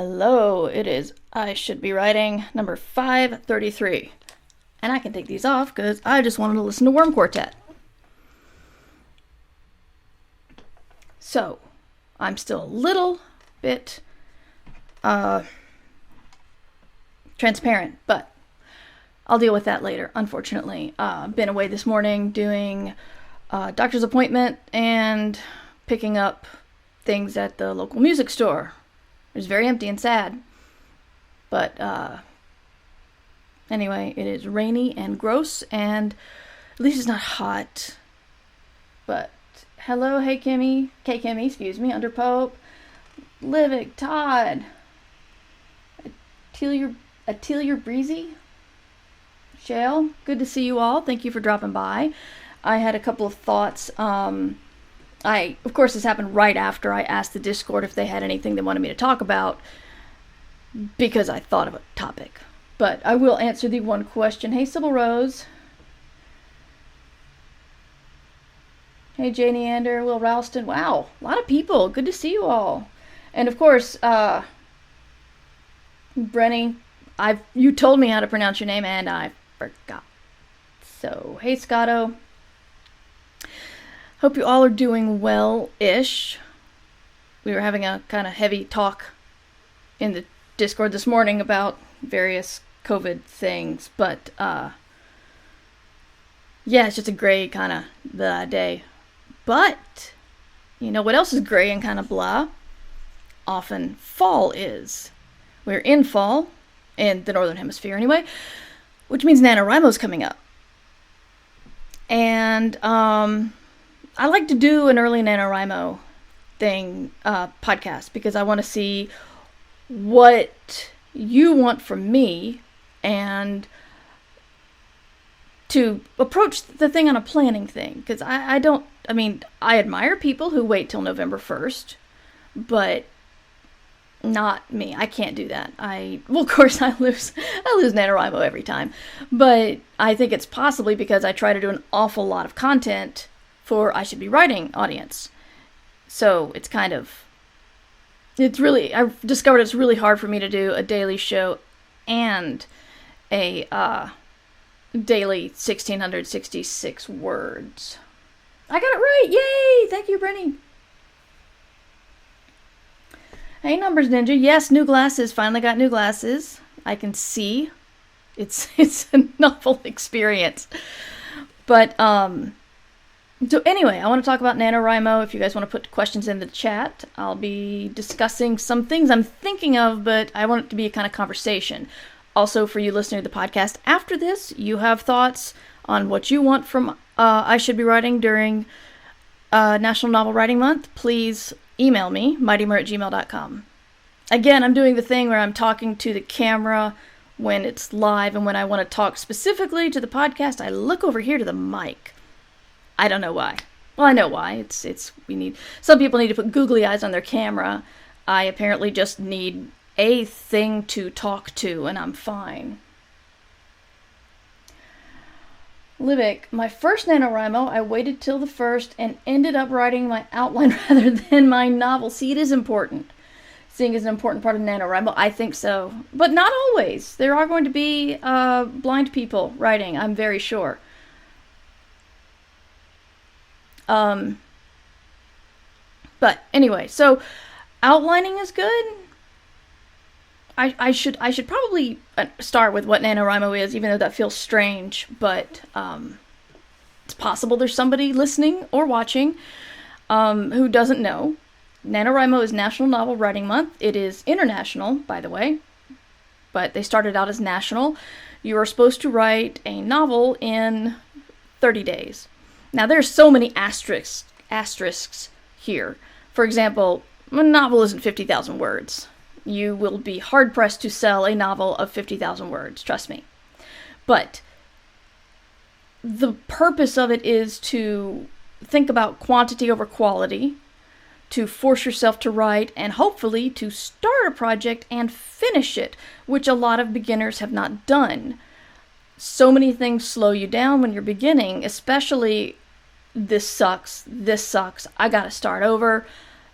Hello, it is I Should Be Writing number 533. And I can take these off because I just wanted to listen to Worm Quartet. So, I'm still a little bit transparent, but I'll deal with that later, unfortunately. Been away this morning doing a doctor's appointment and picking up things at the local music store. It was very empty and sad. But anyway, it is rainy and gross, and at least it's not hot. But hello, hey Kimmy, Kimmy, excuse me, Underpope, Livick, Todd, Atelier Breezy, Shale, good to see you all. Thank you for dropping by. I had a couple of thoughts. Of course, this happened right after I asked the Discord if they had anything they wanted me to talk about, because I thought of a topic. But I will answer the one question. Hey, Sybil Rose. Hey, Jay Neander, Will Ralston. Wow, a lot of people. Good to see you all. And of course, Brenny, you told me how to pronounce your name, and I forgot. So, hey, Scotto. Hope you all are doing well-ish. We were having a kind of heavy talk in the Discord this morning about various COVID things, but yeah, it's just a gray kind of blah day. But, you know what else is gray and kind of blah? Often fall is. We're in fall, in the Northern Hemisphere anyway, which means NaNoWriMo's coming up. And, I like to do an early NaNoWriMo thing, podcast, because I want to see what you want from me and to approach the thing on a planning thing. Because I admire people who wait till November 1st, but not me. I can't do that. Of course I lose NaNoWriMo every time, but I think it's possibly because I try to do an awful lot of content for I Should Be Writing audience. So I've discovered it's really hard for me to do a daily show and a daily 1666 words. I got it right! Yay! Thank you, Brenny. Hey, Numbers Ninja. Yes, new glasses. Finally got new glasses. I can see. It's a novel experience. But, so anyway, I want to talk about NaNoWriMo. If you guys want to put questions in the chat, I'll be discussing some things I'm thinking of, but I want it to be a kind of conversation. Also, for you listening to the podcast after this, you have thoughts on what you want from I Should Be Writing during National Novel Writing Month, please email me, mightymer@gmail.com. Again, I'm doing the thing where I'm talking to the camera when it's live, and when I want to talk specifically to the podcast, I look over here to the mic. I don't know why. Well, I know why. Some people need to put googly eyes on their camera. I apparently just need a thing to talk to, and I'm fine. Livick, my first NaNoWriMo, I waited till the first and ended up writing my outline rather than my novel. See, it is important. Seeing is an important part of NaNoWriMo. I think so. But not always. There are going to be blind people writing, I'm very sure. But anyway, so outlining is good. I should probably start with what NaNoWriMo is, even though that feels strange, but it's possible there's somebody listening or watching who doesn't know. NaNoWriMo is National Novel Writing Month. It is international, by the way, but they started out as national. You are supposed to write a novel in 30 days. Now, there's so many asterisks here. For example, a novel isn't 50,000 words. You will be hard-pressed to sell a novel of 50,000 words, trust me. But the purpose of it is to think about quantity over quality, to force yourself to write, and hopefully to start a project and finish it, which a lot of beginners have not done. So many things slow you down when you're beginning, especially this sucks, I gotta start over,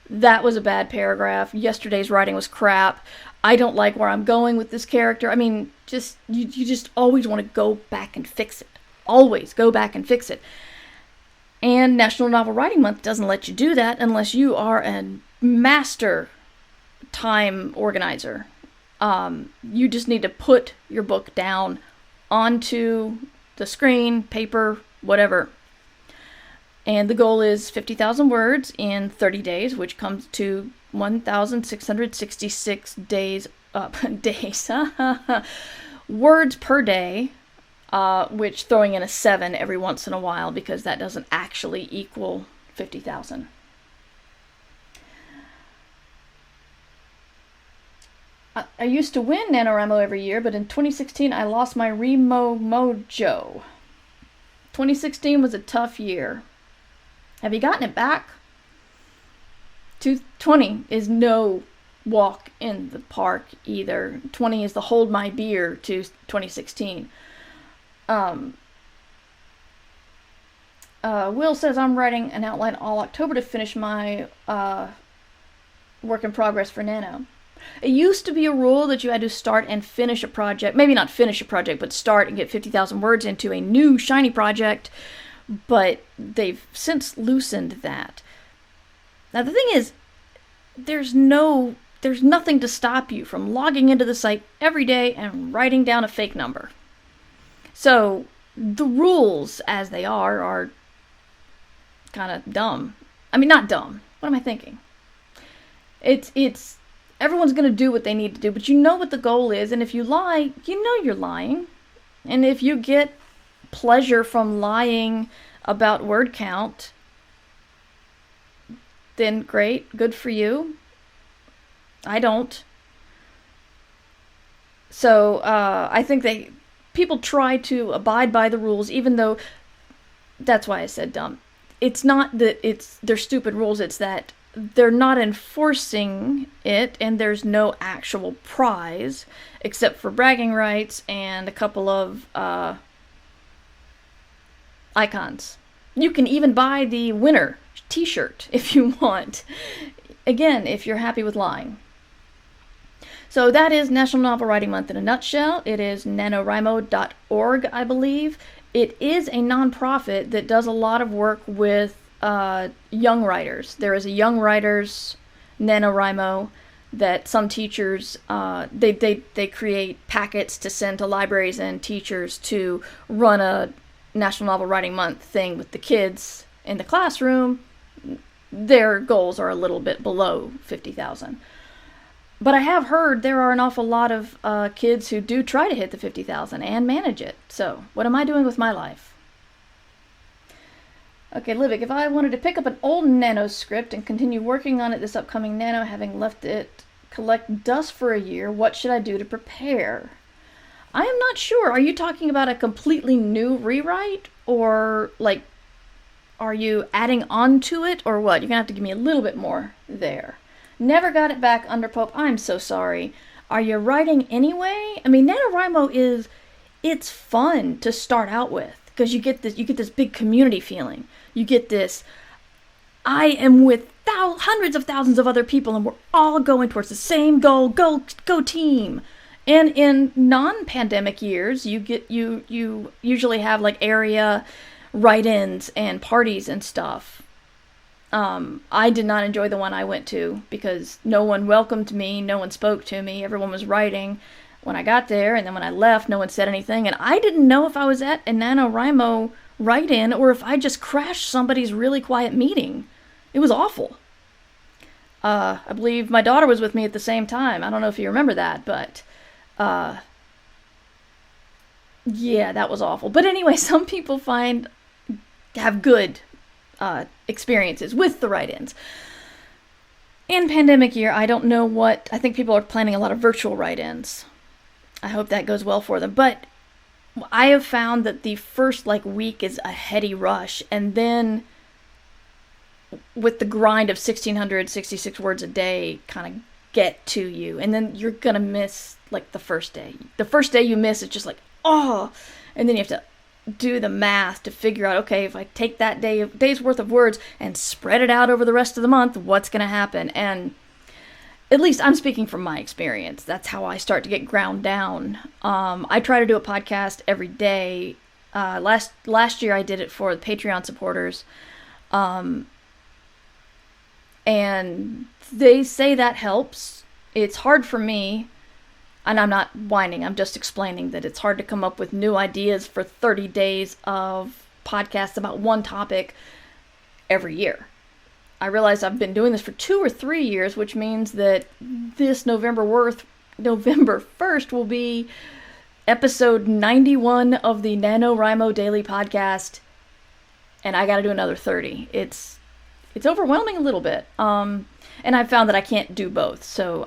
that was a bad paragraph, yesterday's writing was crap, I don't like where I'm going with this character. I mean, just you just always want to go back and fix it. Always go back and fix it. And National Novel Writing Month doesn't let you do that unless you are a master time organizer. You just need to put your book down onto the screen, paper, whatever. And the goal is 50,000 words in 30 days, which comes to 1,666 days, words per day, which throwing in a 7 every once in a while because that doesn't actually equal 50,000. I used to win NaNoWriMo every year, but in 2016 I lost my Remo mojo. 2016 was a tough year. Have you gotten it back? 20 is no walk in the park either. 20 is the hold my beer to 2016. Will says I'm writing an outline all October to finish my work in progress for Nano. It used to be a rule that you had to start and finish a project. Maybe not finish a project, but start and get 50,000 words into a new shiny project. But they've since loosened that. Now the thing is, there's nothing to stop you from logging into the site every day and writing down a fake number. So the rules as they are kind of dumb. I mean, not dumb. What am I thinking? It's everyone's going to do what they need to do, but you know what the goal is, and if you lie, you know you're lying. And if you get pleasure from lying about word count, then great, good for you. I don't. So I think people try to abide by the rules, even though that's why I said dumb. It's not that they're stupid rules, it's that they're not enforcing it, and there's no actual prize except for bragging rights and a couple of icons. You can even buy the winner t-shirt if you want. Again, if you're happy with lying. So that is National Novel Writing Month in a nutshell. It is NaNoWriMo.org, I believe. It is a nonprofit that does a lot of work with young writers. There is a young writers NaNoWriMo that some teachers, they create packets to send to libraries and teachers to run a National Novel Writing Month thing with the kids in the classroom. Their goals are a little bit below 50,000. But I have heard there are an awful lot of kids who do try to hit the 50,000 and manage it. So what am I doing with my life? Okay, Livik, if I wanted to pick up an old Nano script and continue working on it this upcoming Nano, having left it collect dust for a year, what should I do to prepare? I am not sure. Are you talking about a completely new rewrite? Or, like, are you adding on to it? Or what? You're going to have to give me a little bit more there. Never got it back, Underpope. I'm so sorry. Are you writing anyway? I mean, NaNoWriMo it's fun to start out with. Because you get this big community feeling. You get this, I am with hundreds of thousands of other people and we're all going towards the same goal. Go team. And in non-pandemic years, you usually have like area write-ins and parties and stuff. I did not enjoy the one I went to because no one welcomed me, no one spoke to me, everyone was writing when I got there, and then when I left, no one said anything, and I didn't know if I was at a NaNoWriMo write-in or if I just crashed somebody's really quiet meeting. It was awful. I believe my daughter was with me at the same time. I don't know if you remember that, but yeah, that was awful. But anyway, some people have good experiences with the write-ins. In pandemic year, I don't know I think people are planning a lot of virtual write-ins. I hope that goes well for them. But I have found that the first week is a heady rush, and then with the grind of 1,666 words a day kind of get to you, and then you're gonna miss the first day. The first day you miss, it's just oh, and then you have to do the math to figure out, okay, if I take that day's worth of words and spread it out over the rest of the month, what's gonna happen? And at least I'm speaking from my experience. That's how I start to get ground down. I try to do a podcast every day. Last year I did it for the Patreon supporters. And they say that helps. It's hard for me, and I'm not whining, I'm just explaining that it's hard to come up with new ideas for 30 days of podcasts about one topic every year. I realize I've been doing this for 2 or 3 years, which means that this November 1st will be episode 91 of the NaNoWriMo Daily Podcast, and I gotta do another 30. It's overwhelming a little bit. And I've found that I can't do both. So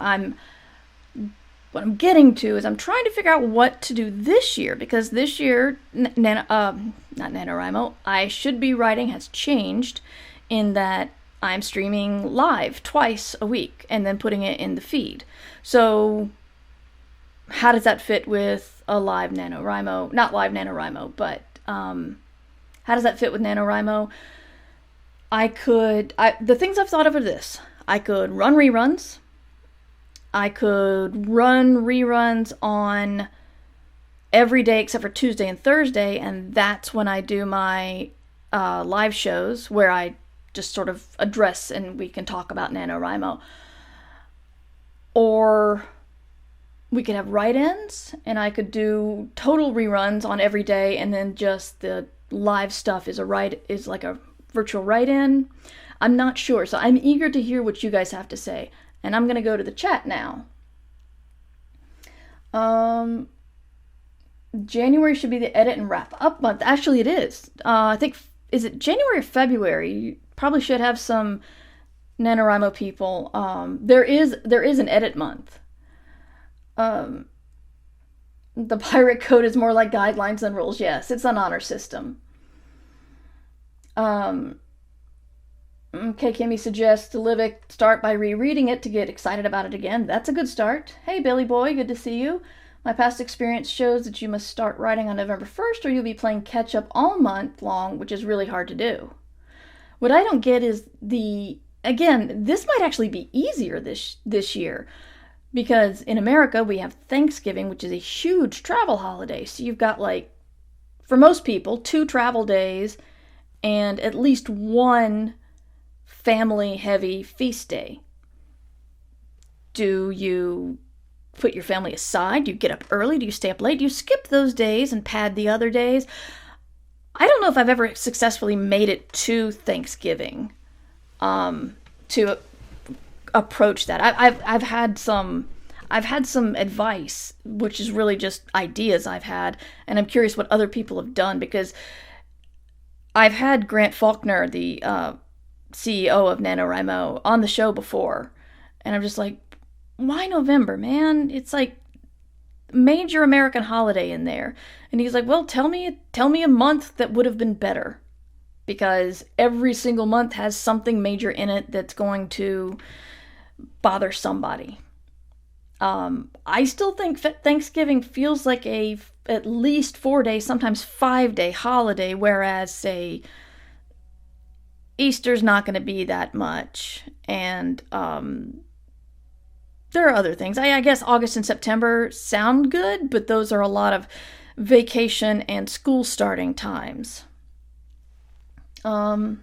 what I'm getting to is I'm trying to figure out what to do this year, because this year, not NaNoWriMo, I Should Be Writing has changed in that I'm streaming live twice a week and then putting it in the feed. So how does that fit with a live NaNoWriMo? Not live NaNoWriMo, but how does that fit with NaNoWriMo? The things I've thought of are this. I could run reruns. I could run reruns on every day except for Tuesday and Thursday, and that's when I do my live shows where I just sort of address and we can talk about NaNoWriMo. Or we could have write-ins, and I could do total reruns on every day, and then just the live stuff is like a virtual write-in. I'm not sure, so I'm eager to hear what you guys have to say. And I'm going to go to the chat now. January should be the edit and wrap up month. Actually, it is. I think, is it January or February? You probably should have some NaNoWriMo people. There is an edit month. The pirate code is more like guidelines than rules. Yes, it's an honor system. Okay, Kimmy suggests Livick start by rereading it to get excited about it again. That's a good start. Hey, Billy Boy, good to see you. My past experience shows that you must start writing on November 1st or you'll be playing catch-up all month long, which is really hard to do. What I don't get is again, this might actually be easier this year, because in America we have Thanksgiving, which is a huge travel holiday. So you've got, like, for most people, 2 travel days and at least 1 family-heavy feast day. Do you put your family aside? Do you get up early? Do you stay up late? Do you skip those days and pad the other days? I don't know if I've ever successfully made it to Thanksgiving to approach that. I've had some advice, which is really just ideas I've had, and I'm curious what other people have done, because I've had Grant Faulkner, the CEO of NaNoWriMo, on the show before, and I'm just like, why November, man? It's like major American holiday in there. And he's like, well, tell me a month that would have been better, because every single month has something major in it that's going to bother somebody. I still think Thanksgiving feels like at least 4-day, sometimes 5-day holiday, whereas, say, Easter's not going to be that much. And there are other things. I guess August and September sound good, but those are a lot of vacation and school starting times. Wow,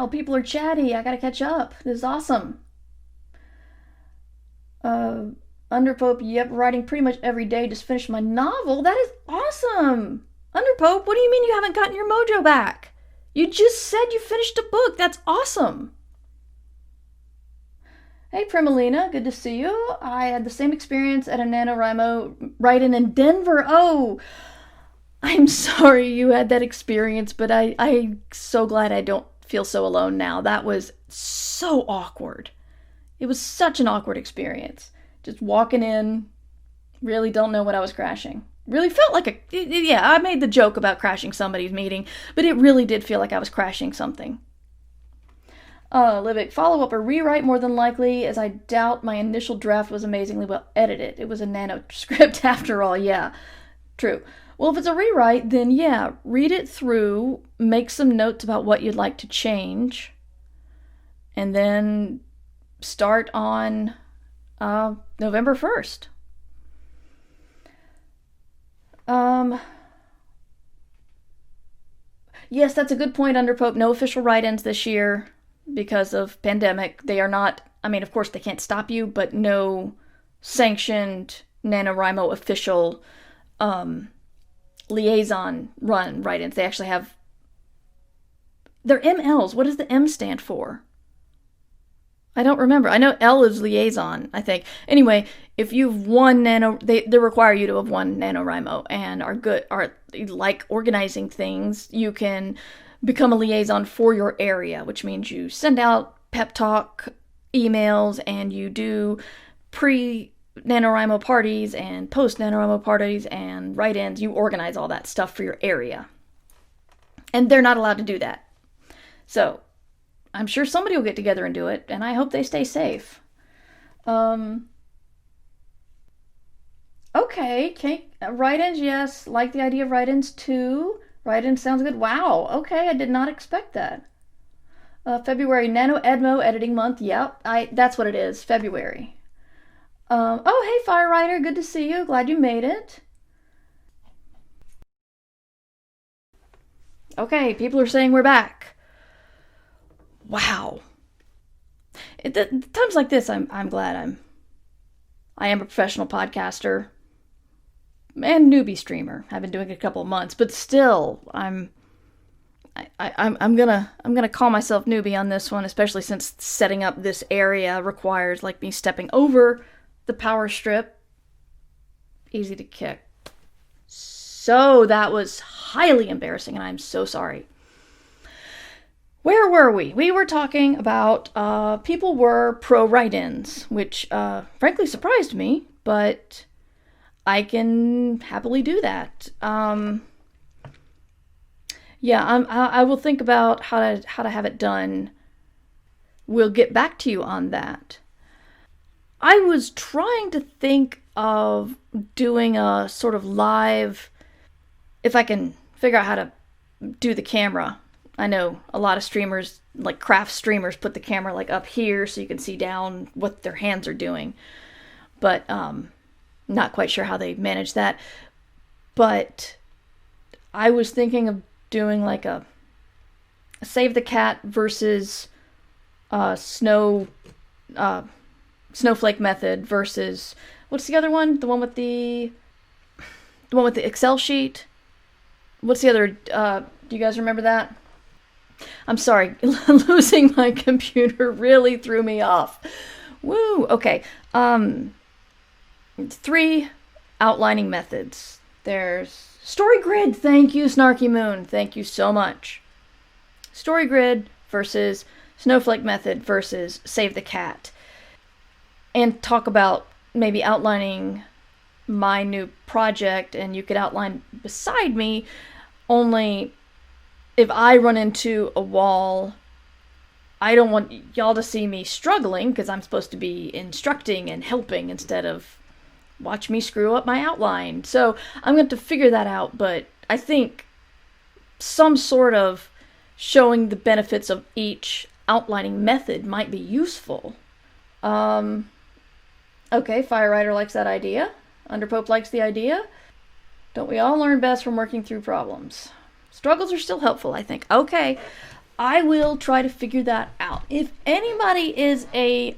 people are chatty. I gotta catch up. This is awesome. Underpope, yep, writing pretty much every day. Just finished my novel. That is awesome. Underpope, what do you mean you haven't gotten your mojo back? You just said you finished a book. That's awesome. Hey, Primalina, good to see you. I had the same experience at a NaNoWriMo write-in in Denver. Oh, I'm sorry you had that experience, but I'm so glad I don't feel so alone now. That was so awkward. It was such an awkward experience. Just walking in, really don't know what I was crashing. Really felt like yeah, I made the joke about crashing somebody's meeting, but it really did feel like I was crashing something. Livick, follow-up or rewrite more than likely, as I doubt my initial draft was amazingly well edited. It was a nano script after all, yeah. True. Well, if it's a rewrite, then yeah, read it through, make some notes about what you'd like to change, and then start on November 1st. Yes, that's a good point, Underpope. No official write-ins this year because of pandemic. They are not, I mean, of course they can't stop you, but no sanctioned NaNoWriMo official liaison run write-ins. They actually have, they're MLs. What does the M stand for? I don't remember. I know L is liaison, I think. Anyway, if you've won they require you to have won NaNoWriMo and are like organizing things, you can become a liaison for your area, which means you send out pep talk emails and you do pre-NaNoWriMo parties and post-NaNoWriMo parties and write-ins. You organize all that stuff for your area. And they're not allowed to do that. So, I'm sure somebody will get together and do it, and I hope they stay safe. Okay, write-ins, yes. Like the idea of write-ins, too. Write-ins sounds good. Wow, okay, I did not expect that. February, NaNoWriMo editing month. Yep, that's what it is, February. Oh, hey, Firewriter, good to see you. Glad you made it. Okay, people are saying we're back. Wow. Times like this, I'm glad I am a professional podcaster and newbie streamer. I've been doing it a couple of months, but still, I'm gonna call myself newbie on this one, especially since setting up this area requires like me stepping over the power strip. Easy to kick. So that was highly embarrassing, and I'm so sorry. Where were we? We were talking about people were pro write-ins, which frankly surprised me, but I can happily do that. Yeah, I will think about how to have it done. We'll get back to you on that. I was trying to think of doing a sort of live, if I can figure out how to do the camera. I know a lot of streamers, like craft streamers, put the camera like up here so you can see down what their hands are doing. But not quite sure how they manage that. But I was thinking of doing like a Save the Cat versus Snowflake method versus, what's the other one? The one with the Excel sheet? What's the other, do you guys remember that? I'm sorry, losing my computer really threw me off. Woo! Okay. 3 outlining methods. There's StoryGrid. Thank you, Snarky Moon. Thank you so much. StoryGrid versus Snowflake method versus Save the Cat. And talk about maybe outlining my new project, and you could outline beside me, only if I run into a wall, I don't want y'all to see me struggling because I'm supposed to be instructing and helping instead of watch me screw up my outline. So I'm going to figure that out, but I think some sort of showing the benefits of each outlining method might be useful. Okay, Firewriter likes that idea. Underpope likes the idea. Don't we all learn best from working through problems? Struggles are still helpful, I think. Okay, I will try to figure that out. If anybody is a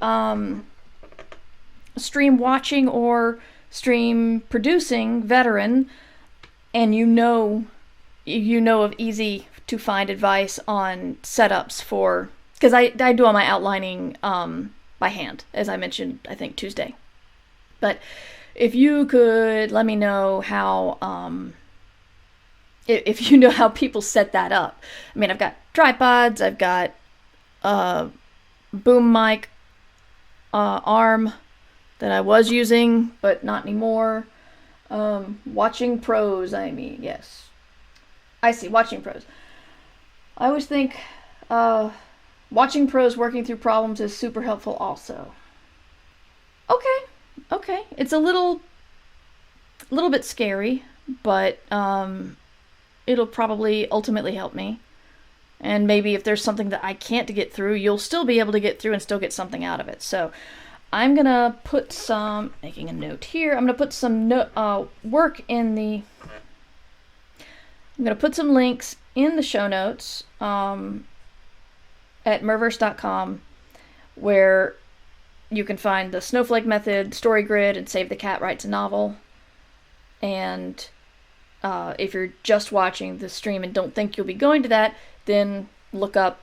stream watching or stream producing veteran, and you know of easy to find advice on setups for, because I do all my outlining by hand, as I mentioned, I think Tuesday. But if you could let me know how, if you know how people set that up. I mean, I've got tripods, I've got boom mic arm that I was using, but not anymore. Watching pros, I mean, yes. I see, watching pros. I always think watching pros working through problems is super helpful also. Okay. It's a little bit scary, but it'll probably ultimately help me. And maybe if there's something that I can't get through, you'll still be able to get through and still get something out of it. So I'm going to put some, making a note here, I'm going to put some work in the, I'm going to put some links in the show notes at merverse.com, where you can find the snowflake method, story grid, and Save the Cat Writes a Novel. And if you're just watching the stream and don't think you'll be going to that, then look up,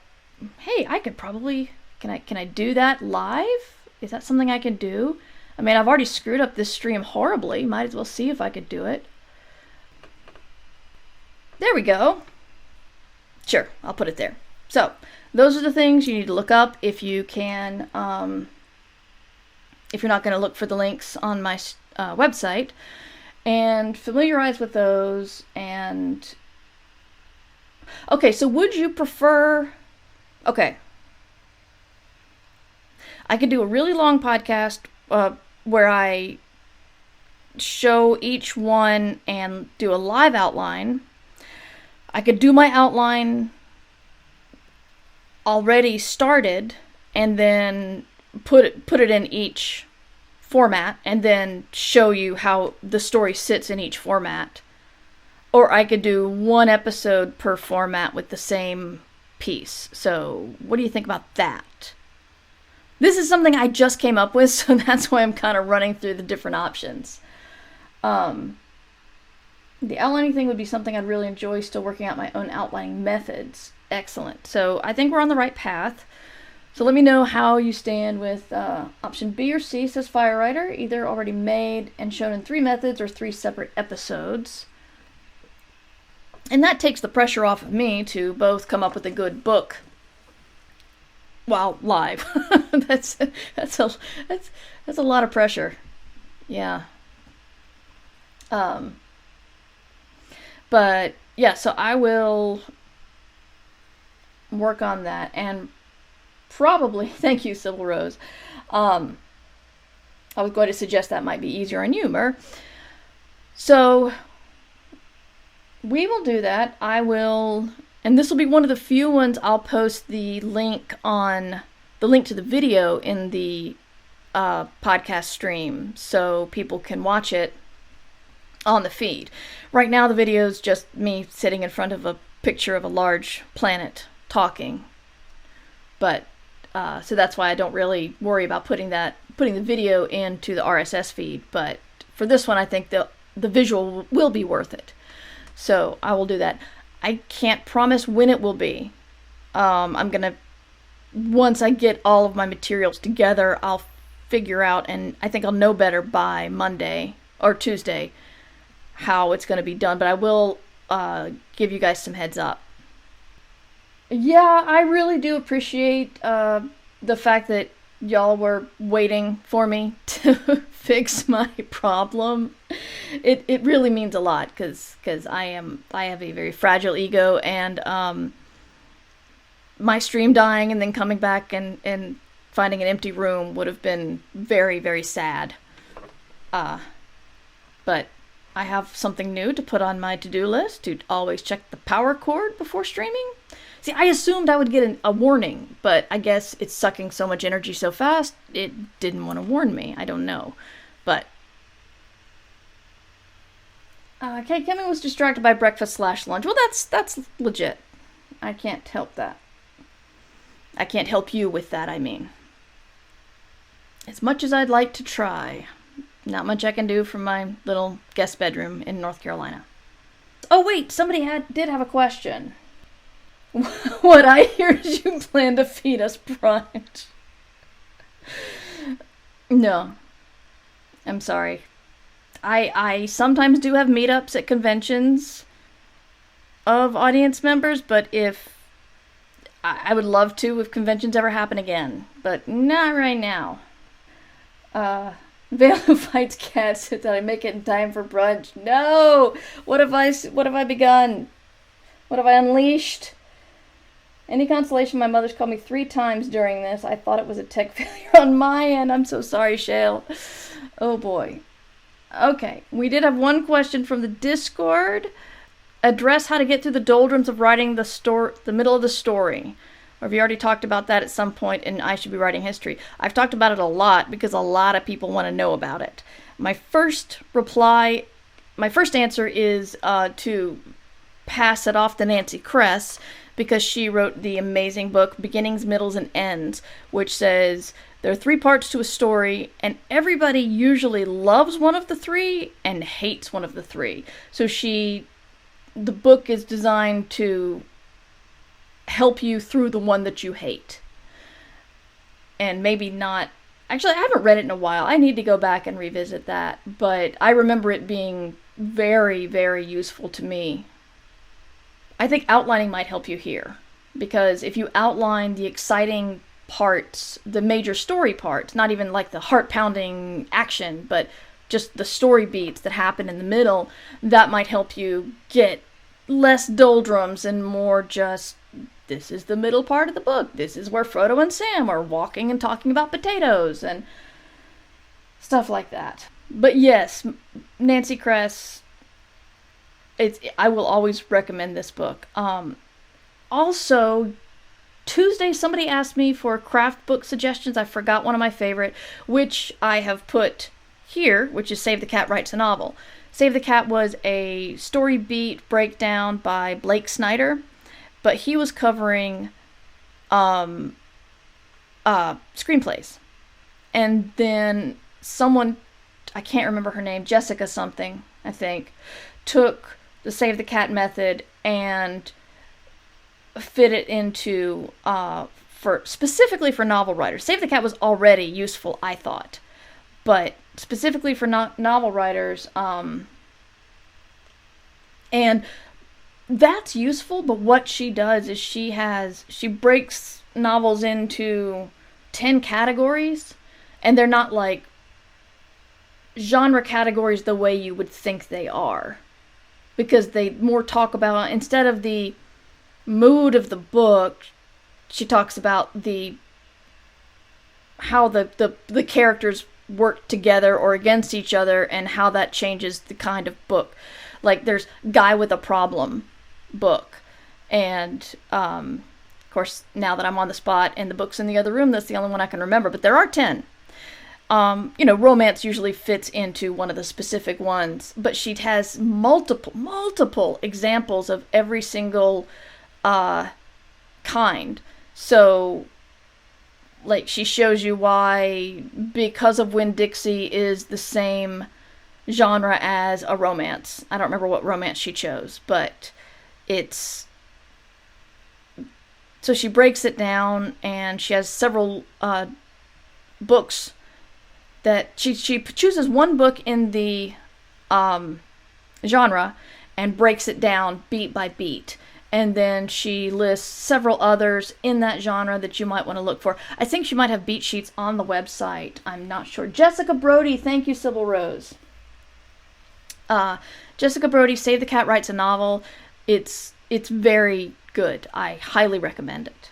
hey, I could probably, can I do that live? Is that something I can do? I mean, I've already screwed up this stream horribly. Might as well see if I could do it. There we go. Sure, I'll put it there. So, those are the things you need to look up if you can, if you're not going to look for the links on my website, and familiarize with those. And okay, so would you prefer, okay, I could do a really long podcast where I show each one and do a live outline. I could do my outline already started and then put it in each format and then show you how the story sits in each format. Or I could do one episode per format with the same piece. So what do you think about that? This is something I just came up with, so that's why I'm kind of running through the different options. The outlining thing would be something I'd really enjoy, still working out my own outlining methods. Excellent. So I think we're on the right path. So let me know how you stand with option B or C, says Firewriter, either already made and shown in 3 methods or 3 separate episodes. And that takes the pressure off of me to both come up with a good book while live. that's a lot of pressure. Yeah. But yeah, so I will work on that, and probably, thank you, Sybil Rose. I was going to suggest that might be easier on you, Mer. So we will do that. I will, and this will be one of the few ones I'll post the link to the video in the podcast stream so people can watch it on the feed. Right now the video is just me sitting in front of a picture of a large planet talking. But so that's why I don't really worry about putting the video into the RSS feed. But for this one, I think the visual will be worth it. So I will do that. I can't promise when it will be. I'm gonna, once I get all of my materials together, I'll figure out, and I think I'll know better by Monday or Tuesday how it's going to be done, but I will give you guys some heads up. Yeah, I really do appreciate the fact that y'all were waiting for me to fix my problem. It really means a lot, because I have a very fragile ego, and my stream dying and then coming back and finding an empty room would have been very, very sad. But I have something new to put on my to-do list, to always check the power cord before streaming. See, I assumed I would get a warning, but I guess it's sucking so much energy so fast, it didn't want to warn me. I don't know. But okay, Kimmy was distracted by breakfast/lunch. Well, that's legit. I can't help that. I can't help you with that, I mean. As much as I'd like to try, not much I can do from my little guest bedroom in North Carolina. Oh wait, somebody did have a question. What I hear is you plan to feed us primed. No. I'm sorry. I sometimes do have meetups at conventions of audience members, but if I would love to if conventions ever happen again, but not right now. Vale who fights cats, did I make it in time for brunch? No! What have I begun? What have I unleashed? Any consolation, my mother's called me 3 times during this. I thought it was a tech failure on my end. I'm so sorry, Shale. Oh boy. Okay, we did have one question from the Discord. address how to get through the doldrums of writing the middle of the story. Or have you already talked about that at some point in I Should Be Writing History? I've talked about it a lot because a lot of people want to know about it. My first answer is to pass it off to Nancy Kress, because she wrote the amazing book Beginnings, Middles, and Ends, which says there are 3 parts to a story, and everybody usually loves one of the 3 and hates one of the 3. So the book is designed to help you through the one that you hate. And maybe not... Actually, I haven't read it in a while. I need to go back and revisit that. But I remember it being very, very useful to me. I think outlining might help you here. Because if you outline the exciting parts, the major story parts, not even like the heart-pounding action, but just the story beats that happen in the middle, that might help you get less doldrums and more just, this is the middle part of the book. This is where Frodo and Sam are walking and talking about potatoes and stuff like that. But yes, Nancy Kress, I will always recommend this book. Also, Tuesday, somebody asked me for craft book suggestions. I forgot one of my favorite, which I have put here, which is Save the Cat Writes a Novel. Save the Cat was a story beat breakdown by Blake Snyder, but he was covering screenplays. And then someone, I can't remember her name, Jessica something, I think, took the Save the Cat method and fit it into, specifically for novel writers. Save the Cat was already useful, I thought. But specifically for novel writers, and that's useful, but what she does is she breaks novels into 10 categories, and they're not like genre categories the way you would think they are. Because they more talk about, instead of the mood of the book, she talks about how the characters work together or against each other and how that changes the kind of book. Like there's Guy with a Problem book, and of course now that I'm on the spot and the book's in the other room, that's the only one I can remember, but there are 10. Romance usually fits into one of the specific ones, but she has multiple examples of every single kind. So, like, she shows you why Because of Winn-Dixie is the same genre as a romance. I don't remember what romance she chose, but it's... So she breaks it down, and she has several books that she chooses one book in the genre and breaks it down beat by beat. And then she lists several others in that genre that you might want to look for. I think she might have beat sheets on the website. I'm not sure. Jessica Brody, thank you, Sybil Rose. Jessica Brody, Save the Cat Writes a Novel. It's very good. I highly recommend it.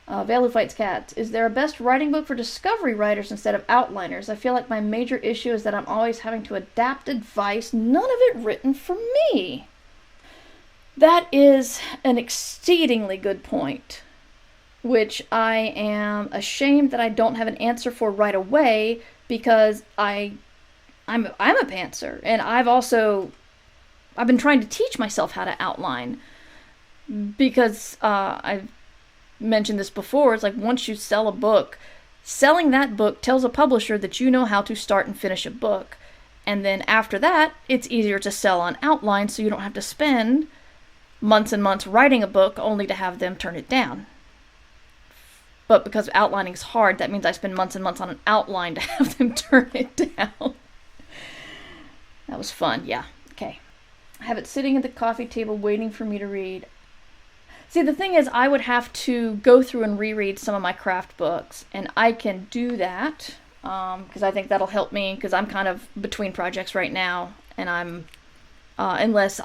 Veil Who Fights Cats. Is there a best writing book for discovery writers instead of outliners? I feel like my major issue is that I'm always having to adapt advice, none of it written for me. That is an exceedingly good point, which I am ashamed that I don't have an answer for right away, because I'm a pantser, and I've been trying to teach myself how to outline, because I've mentioned this before. It's like, once you sell a book, selling that book tells a publisher that you know how to start and finish a book, and then after that it's easier to sell on outline, so you don't have to spend months and months writing a book only to have them turn it down. But because outlining is hard, that means I spend months and months on an outline to have them turn it down. That was fun, yeah. Okay. I have it sitting at the coffee table waiting for me to read. See, the thing is, I would have to go through and reread some of my craft books, and I can do that, because I think that'll help me, because I'm kind of between projects right now, and I'm, unless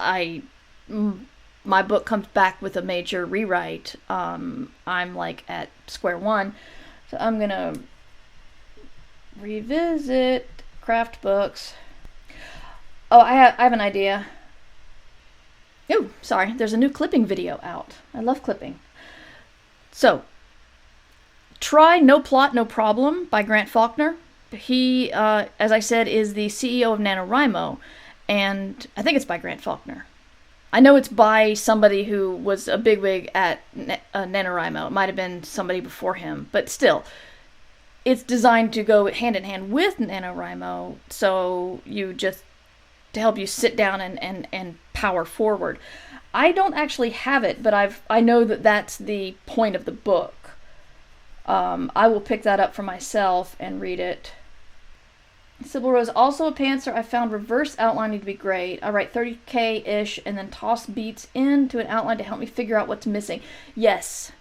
my book comes back with a major rewrite, I'm like at square one. So I'm gonna revisit craft books. Oh, I have an idea. Oh, sorry, there's a new clipping video out. I love clipping. So, try No Plot, No Problem by Grant Faulkner. He, as I said, is the CEO of NaNoWriMo, and I think it's by Grant Faulkner. I know it's by somebody who was a bigwig at NaNoWriMo. It might have been somebody before him, but still, it's designed to go hand in hand with NaNoWriMo, so you just, to help you sit down and power forward. I don't actually have it, but I know that that's the point of the book. I will pick that up for myself and read it. Sybil Rose, also a pantser. I found reverse outlining to be great. I write 30K-ish and then toss beats into an outline to help me figure out what's missing. Yes.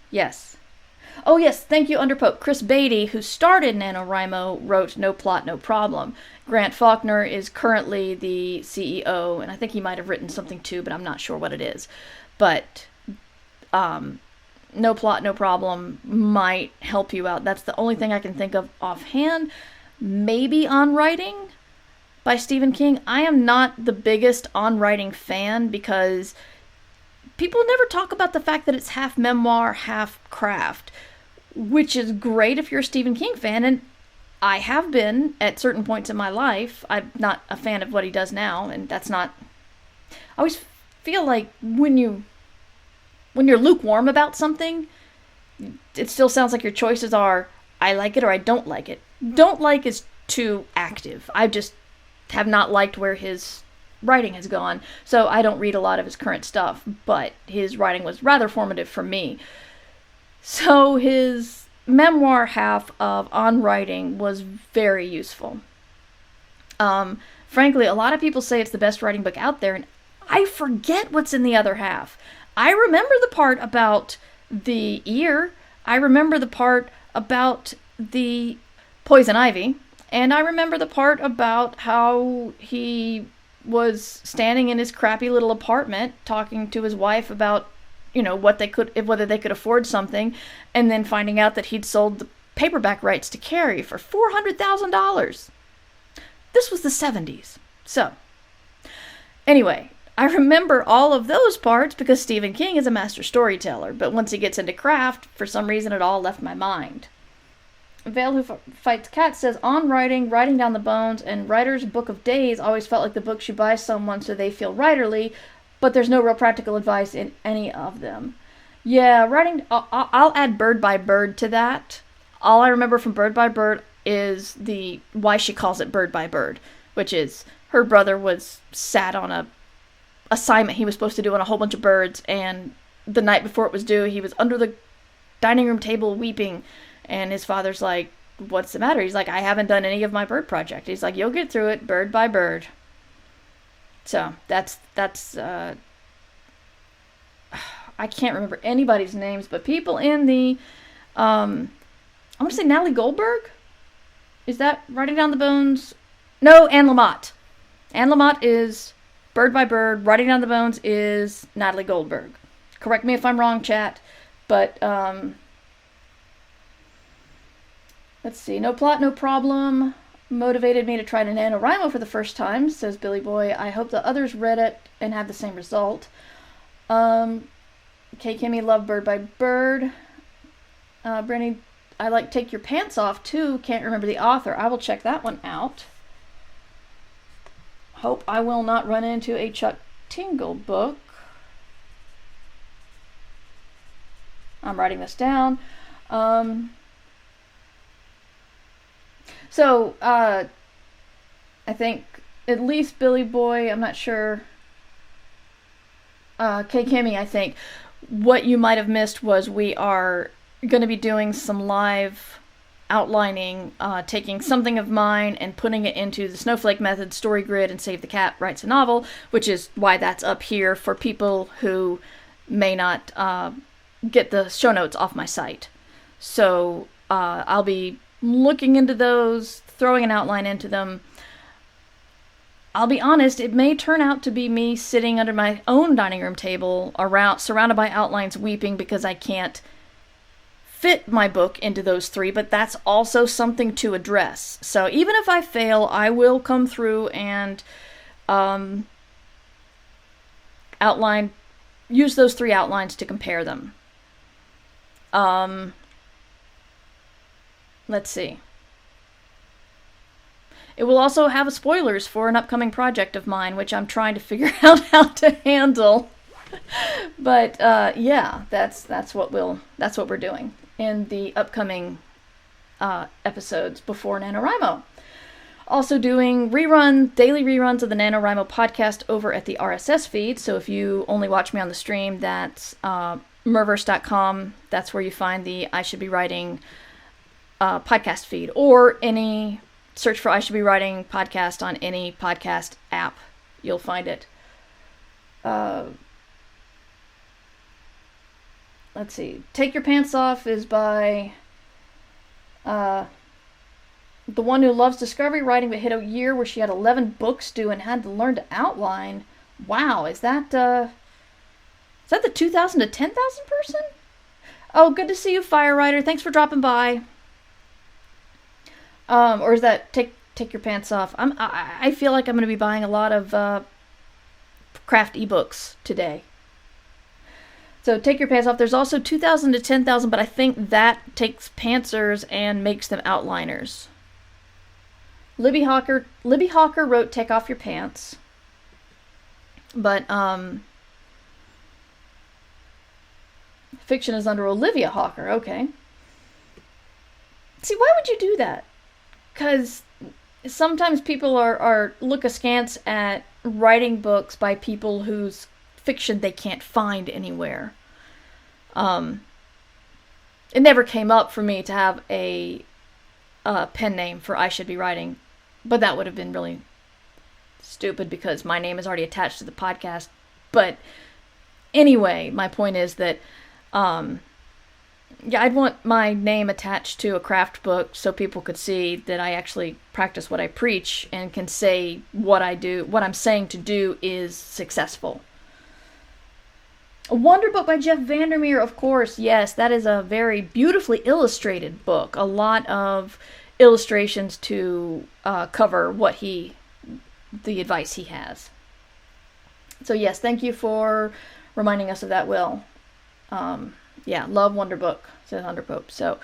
Oh yes, thank you, Underpope. Chris Beatty, who started NaNoWriMo, wrote No Plot, No Problem. Grant Faulkner is currently the CEO, and I think he might have written something too, but I'm not sure what it is. But No Plot, No Problem might help you out. That's the only thing I can think of offhand. Maybe On Writing by Stephen King. I am not the biggest On Writing fan because people never talk about the fact that it's half memoir, half craft, which is great if you're a Stephen King fan, and I have been at certain points in my life. I'm not a fan of what he does now, and that's not... I always feel like when you're lukewarm about something, it still sounds like your choices are, I like it or I don't like it. Don't like is too active. I just have not liked where his writing has gone, so I don't read a lot of his current stuff, but his writing was rather formative for me. So his memoir half of On Writing was very useful. Frankly, a lot of people say it's the best writing book out there, and I forget what's in the other half. I remember the part about the ear, I remember the part about the poison ivy, and I remember the part about how he was standing in his crappy little apartment talking to his wife about, whether they could afford something, and then finding out that he'd sold the paperback rights to Carrie for $400,000. This was the 70s. So, anyway, I remember all of those parts because Stephen King is a master storyteller, but once he gets into craft, for some reason it all left my mind. Vale Who Fights Cat says, On Writing, Writing Down the Bones, and Writer's Book of Days always felt like the books you buy someone so they feel writerly, but there's no real practical advice in any of them. Yeah, writing... I'll add Bird by Bird to that. All I remember from Bird by Bird is why she calls it Bird by Bird, which is her brother was sat on a assignment he was supposed to do on a whole bunch of birds, and the night before it was due, he was under the dining room table weeping, and his father's like, what's the matter? He's like, I haven't done any of my bird project. He's like, you'll get through it, bird by bird. So, that's I can't remember anybody's names, but people in the, I want to say Natalie Goldberg? Is that Writing Down the Bones? No, Anne Lamott. Anne Lamott is Bird by Bird. Writing Down the Bones is Natalie Goldberg. Correct me if I'm wrong, chat, but, let's see. No Plot, No Problem motivated me to try NaNoWriMo for the first time, says Billy Boy. I hope the others read it and had the same result. K. Kimmy, love Bird by Bird. Brittany, I like Take Your Pants Off, too. Can't remember the author. I will check that one out. Hope I will not run into a Chuck Tingle book. I'm writing this down. So, I think at least Billy Boy, I'm not sure, K. Kimmy, I think, what you might have missed was we are going to be doing some live outlining, taking something of mine and putting it into the Snowflake Method story grid and Save the Cat Writes a Novel, which is why that's up here for people who may not get the show notes off my site. So, I'll be looking into those, throwing an outline into them. I'll be honest, it may turn out to be me sitting under my own dining room table, surrounded by outlines, weeping because I can't fit my book into those three, but that's also something to address. So even if I fail, I will come through and outline, use those 3 outlines to compare them. Let's see. It will also have spoilers for an upcoming project of mine, which I'm trying to figure out how to handle. But yeah, that's what we're doing in the upcoming episodes before NaNoWriMo. Also doing daily reruns of the NaNoWriMo podcast over at the RSS feed. So if you only watch me on the stream, that's merverse.com. That's where you find the I Should Be Writing podcast feed, or search for I Should Be Writing podcast on any podcast app. You'll find it. Let's see. Take Your Pants Off is by the one who loves discovery writing but hit a year where she had 11 books due and had to learn to outline. Wow, is that the 2,000 to 10,000 person? Oh, good to see you, Fire Rider. Thanks for dropping by. Or is that Take Your Pants Off? I feel like I'm going to be buying a lot of craft ebooks today. So Take Your Pants Off. There's also 2,000 to 10,000, but I think that takes pantsers and makes them outliners. Libby Hawker wrote Take Off Your Pants. But fiction is under Olivia Hawker. Okay. See, why would you do that? Because sometimes people are look askance at writing books by people whose fiction they can't find anywhere. It never came up for me to have a pen name for I Should Be Writing, but that would have been really stupid because my name is already attached to the podcast. But anyway, my point is that yeah, I'd want my name attached to a craft book so people could see that I actually practice what I preach and can say what I'm saying to do is successful. A Wonder Book by Jeff Vandermeer, of course. Yes, that is a very beautifully illustrated book. A lot of illustrations to cover the advice he has. So yes, thank you for reminding us of that, Will. Yeah, love Wonder Book, says Underpope. So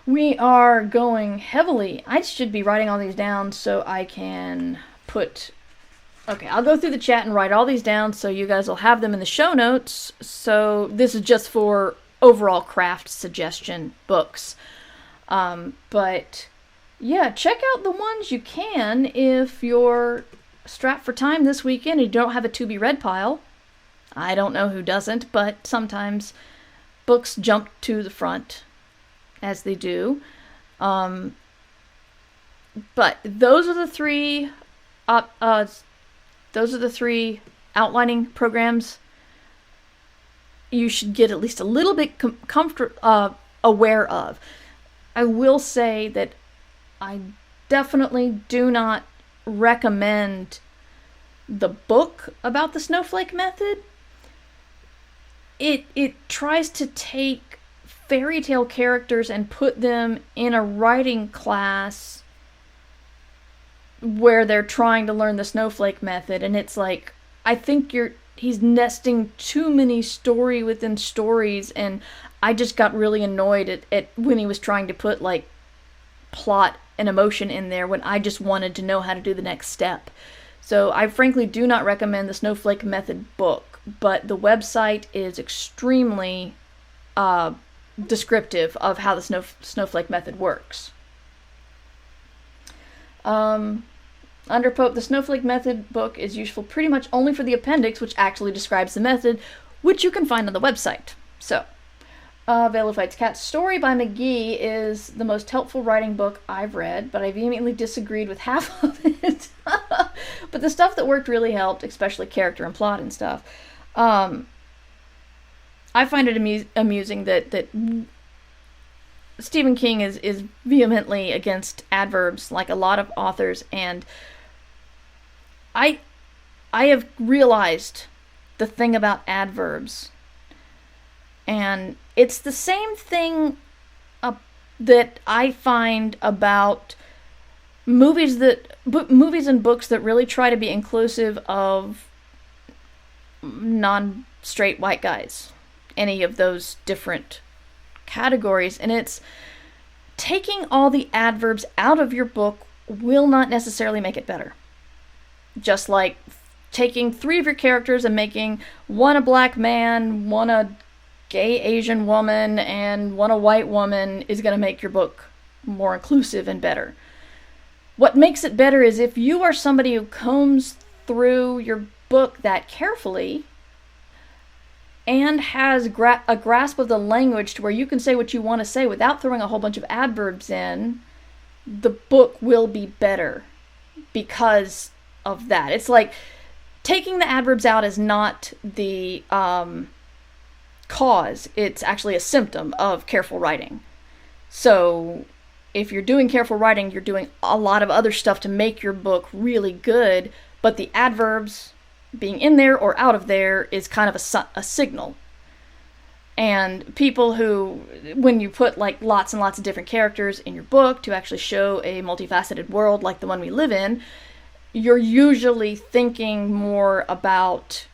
we are going heavily. I should be writing all these down so I can put... Okay, I'll go through the chat and write all these down so you guys will have them in the show notes. So this is just for overall craft suggestion books. But yeah, check out the ones you can if you're strapped for time this weekend and you don't have a to be read pile. I don't know who doesn't, but sometimes books jump to the front, as they do. But those are the three outlining programs you should get at least a little bit aware of. I will say that I definitely do not recommend the book about the snowflake method. It tries to take fairy tale characters and put them in a writing class where they're trying to learn the snowflake method, and it's like, I think he's nesting too many story within stories, and I just got really annoyed at when he was trying to put like plot and emotion in there when I just wanted to know how to do the next step. So I frankly do not recommend the Snowflake Method book, but the website is extremely descriptive of how the Snowflake Method works. Underpope, the Snowflake Method book is useful pretty much only for the appendix, which actually describes the method, which you can find on the website. So, Veil of Fight's Cat Story by McGee is the most helpful writing book I've read, but I vehemently disagreed with half of it. But the stuff that worked really helped, especially character and plot and stuff. I find it amusing that Stephen King is vehemently against adverbs, like a lot of authors, and I have realized the thing about adverbs, and it's the same thing that I find about movies and books that really try to be inclusive of non-straight white guys. Any of those different categories. And it's taking all the adverbs out of your book will not necessarily make it better. Just like taking 3 of your characters and making one a black man, one a gay Asian woman, and one a white woman is going to make your book more inclusive and better. What makes it better is if you are somebody who combs through your book that carefully and has a grasp of the language to where you can say what you want to say without throwing a whole bunch of adverbs in, the book will be better because of that. It's like taking the adverbs out is not the cause. It's actually a symptom of careful writing. So if you're doing careful writing, you're doing a lot of other stuff to make your book really good, but the adverbs being in there or out of there is kind of a signal. And people who, when you put like lots and lots of different characters in your book to actually show a multifaceted world like the one we live in, you're usually thinking more about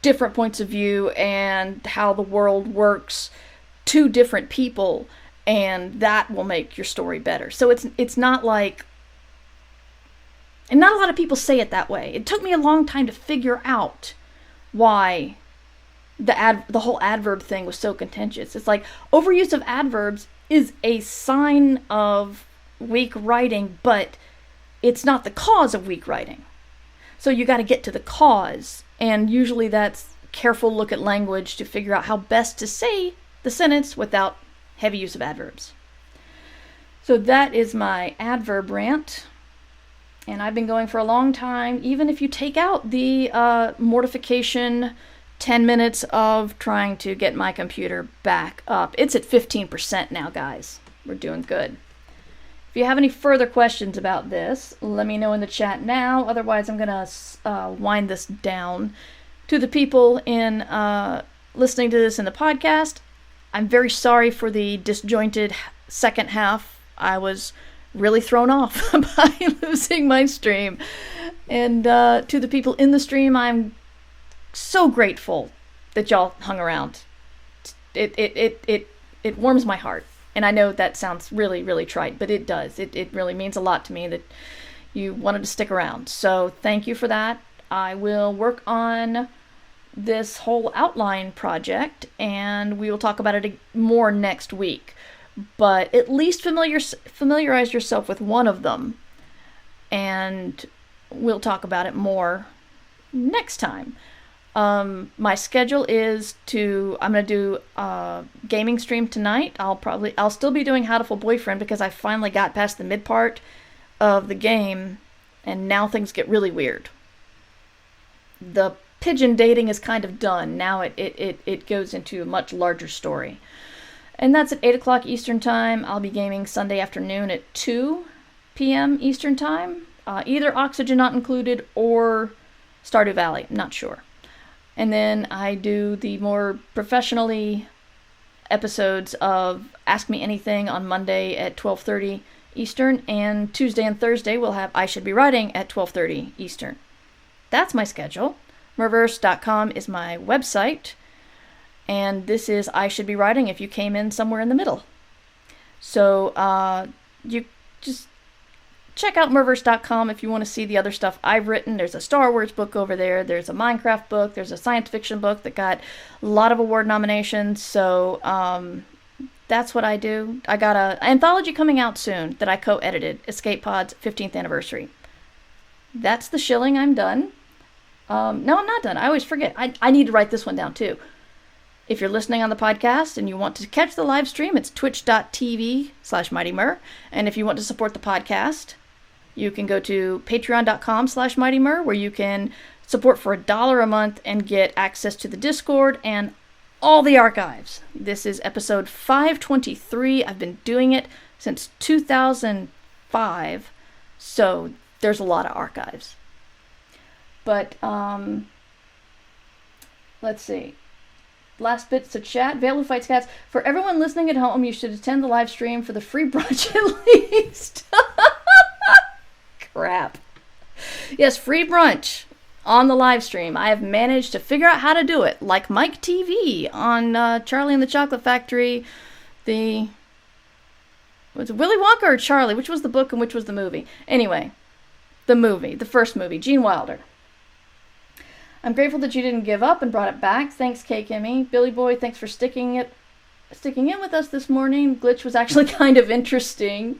different points of view and how the world works to different people, and that will make your story better. So it's not like, and not a lot of people say it that way. It took me a long time to figure out why the whole adverb thing was so contentious. It's like overuse of adverbs is a sign of weak writing, but it's not the cause of weak writing. So you got to get to the cause, and usually that's careful look at language to figure out how best to say the sentence without heavy use of adverbs. So that is my adverb rant. And I've been going for a long time. Even if you take out the mortification 10 minutes of trying to get my computer back up. It's at 15% now, guys. We're doing good. If you have any further questions about this, let me know in the chat now. Otherwise, I'm going to wind this down. To the people in listening to this in the podcast, I'm very sorry for the disjointed second half. I was really thrown off by losing my stream. And to the people in the stream, I'm so grateful that y'all hung around. It warms my heart. And I know that sounds really, really trite, but it does. It really means a lot to me that you wanted to stick around. So thank you for that. I will work on this whole outline project, and we will talk about it more next week. But at least familiarize yourself with one of them, and we'll talk about it more next time. My schedule is I'm going to do a gaming stream tonight. I'll still be doing How to Fool Boyfriend because I finally got past the mid part of the game, and now things get really weird. The pigeon dating is kind of done. Now it goes into a much larger story. And that's at 8 o'clock Eastern Time. I'll be gaming Sunday afternoon at 2 p.m. Eastern Time. Either Oxygen Not Included or Stardew Valley. I'm not sure. And then I do the more professionally episodes of Ask Me Anything on Monday at 12:30 Eastern. And Tuesday and Thursday we'll have I Should Be Writing at 12:30 Eastern. That's my schedule. Merverse.com is my website. And this is I Should Be Writing if you came in somewhere in the middle. So you just check out Merverse.com if you want to see the other stuff I've written. There's a Star Wars book over there. There's a Minecraft book. There's a science fiction book that got a lot of award nominations. So that's what I do. I got an anthology coming out soon that I co-edited, Escape Pod's 15th anniversary. That's the shilling. I'm done. No, I'm not done. I always forget. I need to write this one down too. If you're listening on the podcast and you want to catch the live stream, it's twitch.tv/MightyMur. And if you want to support the podcast, you can go to patreon.com/MightyMur, where you can support for $1 a month and get access to the Discord and all the archives. This is episode 523. I've been doing it since 2005, so there's a lot of archives. But, let's see. Last bits of chat. Vale Who Fights Cats. For everyone listening at home, you should attend the live stream for the free brunch at least. Crap. Yes, free brunch on the live stream. I have managed to figure out how to do it, like Mike TV on Charlie and the Chocolate Factory. Was it Willy Wonka or Charlie? Which was the book and which was the movie? Anyway, the first movie, Gene Wilder. I'm grateful that you didn't give up and brought it back. Thanks, K. Kimmy. Billy Boy, thanks for sticking in with us this morning. Glitch was actually kind of interesting.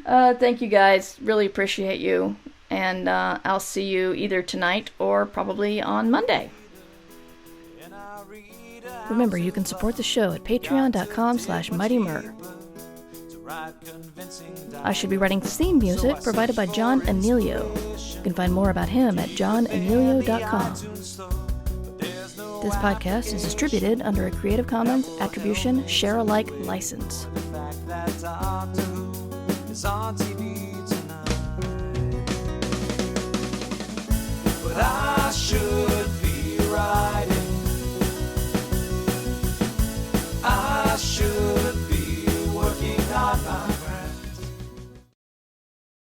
Thank you guys. Really appreciate you. And I'll see you either tonight or probably on Monday. Remember, you can support the show at patreon.com/mightymur. I should be writing theme music provided by John Anelio. You can find more about him at johnanelio.com. This podcast is distributed under a Creative Commons Attribution Share-alike license.